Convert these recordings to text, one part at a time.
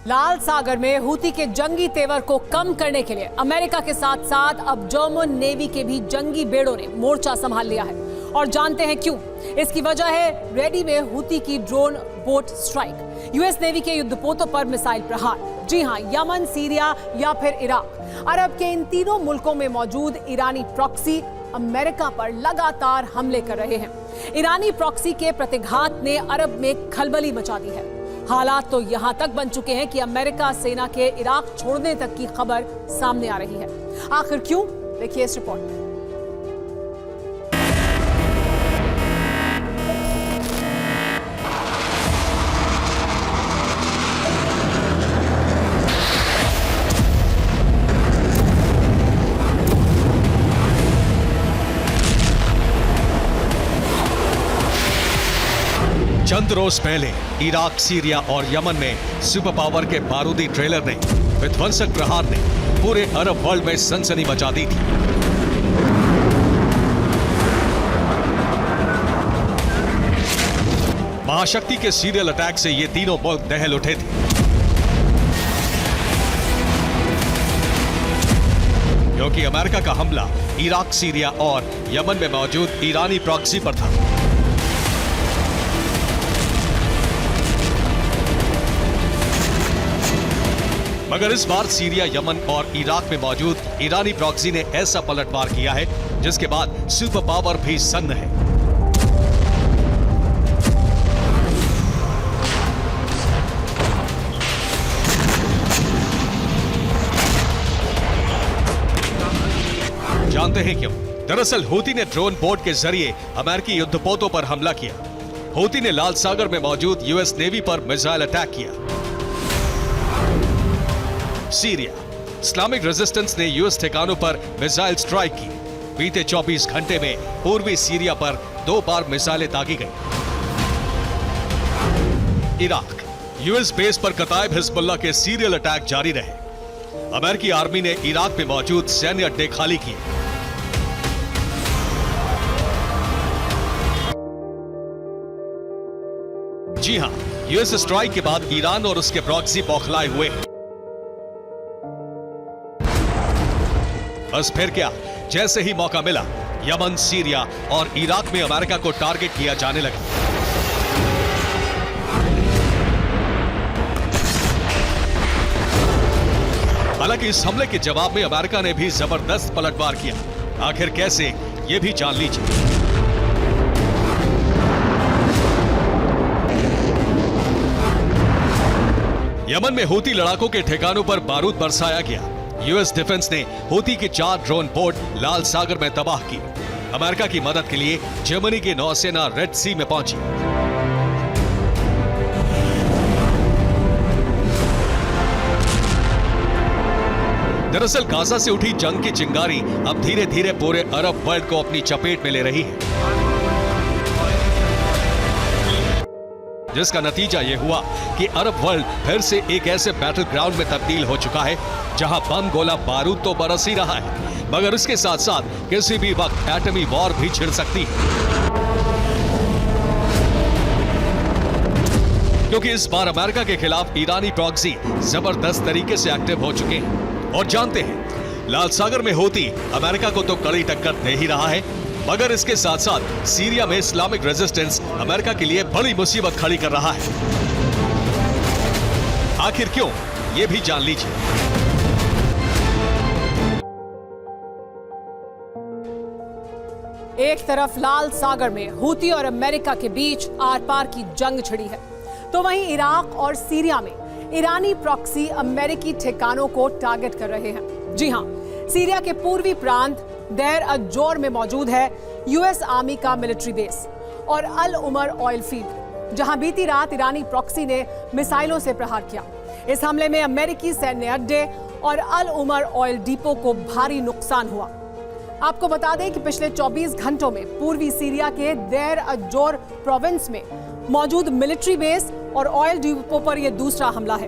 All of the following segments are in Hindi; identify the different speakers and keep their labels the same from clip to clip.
Speaker 1: लाल सागर में हूती के जंगी तेवर को कम करने के लिए अमेरिका के साथ साथ अब जर्मन नेवी के भी जंगी बेड़ों ने मोर्चा संभाल लिया है। और जानते हैं क्यों? इसकी वजह है रेडी में हूती की drone boat strike, US navy के युद्धपोतों पर मिसाइल प्रहार। जी हां, यमन, सीरिया या फिर इराक, अरब के इन तीनों मुल्कों में मौजूद ईरानी प्रॉक्सी अमेरिका पर लगातार हमले कर रहे हैं। ईरानी प्रॉक्सी के प्रतिघात ने अरब में खलबली मचा दी है। हालात तो यहां तक बन चुके हैं कि अमेरिका सेना के इराक छोड़ने तक की खबर सामने आ रही है। आखिर क्यों? देखिए इस रिपोर्ट में।
Speaker 2: चंद रोज पहले इराक, सीरिया और यमन में सुपर पावर के बारूदी ट्रेलर ने, विध्वंसक प्रहार ने पूरे अरब वर्ल्ड में सनसनी मचा दी थी। महाशक्ति के सीरियल अटैक से ये तीनों मुल्क दहल उठे थे, क्योंकि अमेरिका का हमला इराक, सीरिया और यमन में मौजूद ईरानी प्रॉक्सी पर था। मगर इस बार सीरिया, यमन और इराक में मौजूद ईरानी प्रॉक्सी ने ऐसा पलटवार किया है जिसके बाद सुपर पावर भी सन्न है। जानते हैं क्यों? दरअसल हूती ने ड्रोन बोट के जरिए अमेरिकी युद्धपोतों पर हमला किया। हूती ने लाल सागर में मौजूद यूएस नेवी पर मिसाइल अटैक किया। सीरिया, इस्लामिक रेजिस्टेंस ने यूएस ठिकानों पर मिसाइल स्ट्राइक की। बीते 24 घंटे में पूर्वी सीरिया पर 2 बार मिसाइलें दागी गई। इराक, यूएस बेस पर कताइब हिजबुल्लाह के सीरियल अटैक जारी रहे। अमेरिकी आर्मी ने इराक में मौजूद सैन्य अड्डे खाली किए। जी हां, यूएस स्ट्राइक के बाद ईरान और उसके प्रॉक्सी बौखलाए हुए हैं। बस फिर क्या, जैसे ही मौका मिला यमन, सीरिया और इराक में अमेरिका को टारगेट किया जाने लगा। हालांकि इस हमले के जवाब में अमेरिका ने भी जबरदस्त पलटवार किया। आखिर कैसे, ये भी जान लीजिए। यमन में हूती लड़ाकों के ठिकानों पर बारूद बरसाया गया। यूएस डिफेंस ने हूती की 4 ड्रोन बोट लाल सागर में तबाह की। अमेरिका की मदद के लिए जर्मनी की नौसेना रेड सी में पहुंची। दरअसल गाजा से उठी जंग की चिंगारी अब धीरे धीरे पूरे अरब वर्ल्ड को अपनी चपेट में ले रही है, जिसका नतीजा यह हुआ कि अरब वर्ल्ड फिर से एक ऐसे बैटल ग्राउंड में तब्दील हो चुका है जहां बम, गोला, बारूद तो बरस ही रहा है, मगर इसके साथ साथ किसी भी वक्त एटमी वॉर भी छिड़ सकती है। क्योंकि इस बार अमेरिका के खिलाफ ईरानी प्रॉक्सी जबरदस्त तरीके से एक्टिव हो चुके हैं। और जानते हैं, लाल सागर में हूती अमेरिका को तो कड़ी टक्कर दे ही रहा है, मगर इसके साथ साथ सीरिया में इस्लामिक रेजिस्टेंस अमेरिका के लिए बड़ी मुसीबत खड़ी कर रहा है। आखिर क्यों, ये भी जान लीजिए।
Speaker 1: एक तरफ लाल सागर में हूती और अमेरिका के बीच आर पार की जंग छिड़ी है, तो वहीं इराक और सीरिया में ईरानी प्रॉक्सी अमेरिकी ठिकानों को टारगेट कर रहे हैं। जी हां, सीरिया के पूर्वी प्रांत देर अज-जोर में मौजूद है यूएस आर्मी का मिलिट्री बेस और अल उमर ऑयल फील्ड, जहां बीती रात ईरानी प्रॉक्सी ने मिसाइलों से प्रहार किया। इस हमले में अमेरिकी सैन्य अड्डे और अल उमर ऑयल डिपो को भारी नुकसान हुआ। आपको बता दें कि पिछले 24 घंटों में पूर्वी सीरिया के देर अज-जोर प्रोविंस में मौजूद मिलिट्री बेस और ऑयल डिपो पर यह दूसरा हमला है।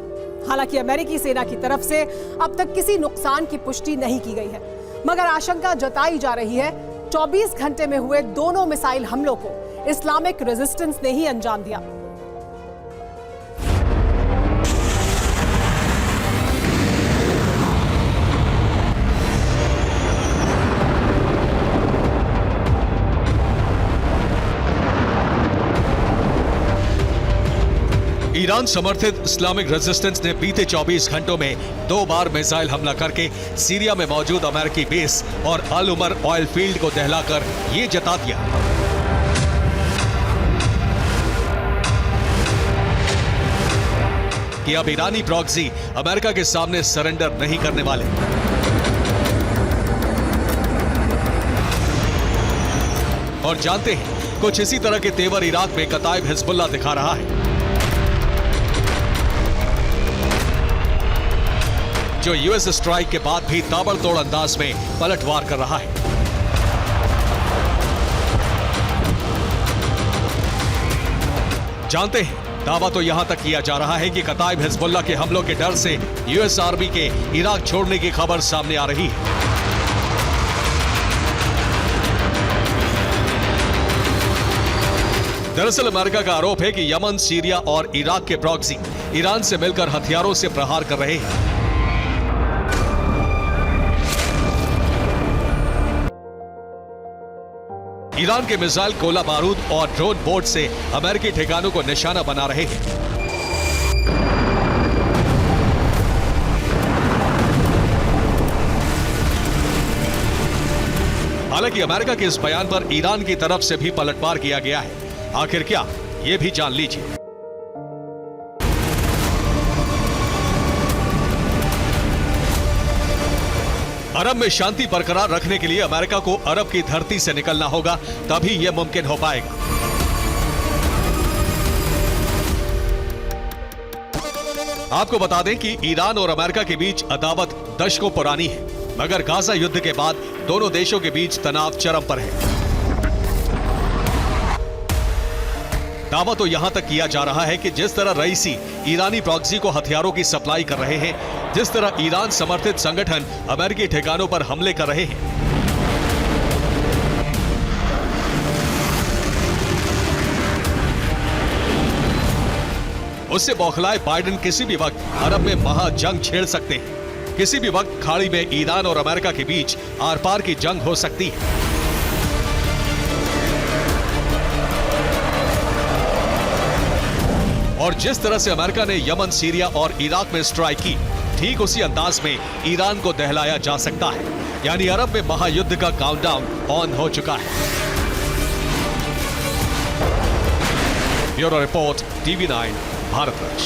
Speaker 1: हालांकि अमेरिकी सेना की तरफ से अब तक किसी नुकसान की पुष्टि नहीं की गई है, मगर आशंका जताई जा रही है 24 घंटे में हुए दोनों मिसाइल हमलों को इस्लामिक रेजिस्टेंस ने ही अंजाम दिया।
Speaker 2: ईरान समर्थित इस्लामिक रेजिस्टेंस ने बीते 24 घंटों में 2 बार मिसाइल हमला करके सीरिया में मौजूद अमेरिकी बेस और अल उमर ऑयल फील्ड को दहलाकर ये जता दिया कि अब ईरानी प्रॉक्सी अमेरिका के सामने सरेंडर नहीं करने वाले। और जानते हैं, कुछ इसी तरह के तेवर इराक में कताइब हिजबुल्लाह दिखा रहा है, जो यूएस स्ट्राइक के बाद भी ताबड़तोड़ अंदाज में पलटवार कर रहा है। जानते हैं, दावा तो यहां तक किया जा रहा है कि कताइब हिजबुल्लाह के हमलों के डर से यूएस आर्मी के इराक छोड़ने की खबर सामने आ रही है। दरअसल अमेरिका का आरोप है कि यमन, सीरिया और इराक के प्रॉक्सी ईरान से मिलकर हथियारों से प्रहार कर रहे हैं। ईरान के मिसाइल, गोला बारूद और ड्रोन बोट से अमेरिकी ठिकानों को निशाना बना रहे हैं। हालांकि अमेरिका के इस बयान पर ईरान की तरफ से भी पलटवार किया गया है। आखिर क्या, ये भी जान लीजिए। अरब में शांति बरकरार रखने के लिए अमेरिका को अरब की धरती से निकलना होगा, तभी यह मुमकिन हो पाएगा। आपको बता दें कि ईरान और अमेरिका के बीच अदावत दशकों पुरानी है, मगर गाजा युद्ध के बाद दोनों देशों के बीच तनाव चरम पर है। दावा तो यहां तक किया जा रहा है कि जिस तरह रईसी ईरानी प्रॉक्सी को हथियारों की सप्लाई कर रहे हैं, जिस तरह ईरान समर्थित संगठन अमेरिकी ठिकानों पर हमले कर रहे हैं, उससे बौखलाए बाइडेन किसी भी वक्त अरब में महाजंग छेड़ सकते हैं। किसी भी वक्त खाड़ी में ईरान और अमेरिका के बीच आर पार की जंग हो सकती है। और जिस तरह से अमेरिका ने यमन, सीरिया और इराक में स्ट्राइक की, ठीक उसी अंदाज में ईरान को दहलाया जा सकता है। यानी अरब में महायुद्ध का काउंटडाउन ऑन हो चुका है। Bureau report, TV9 Bharatvarsh.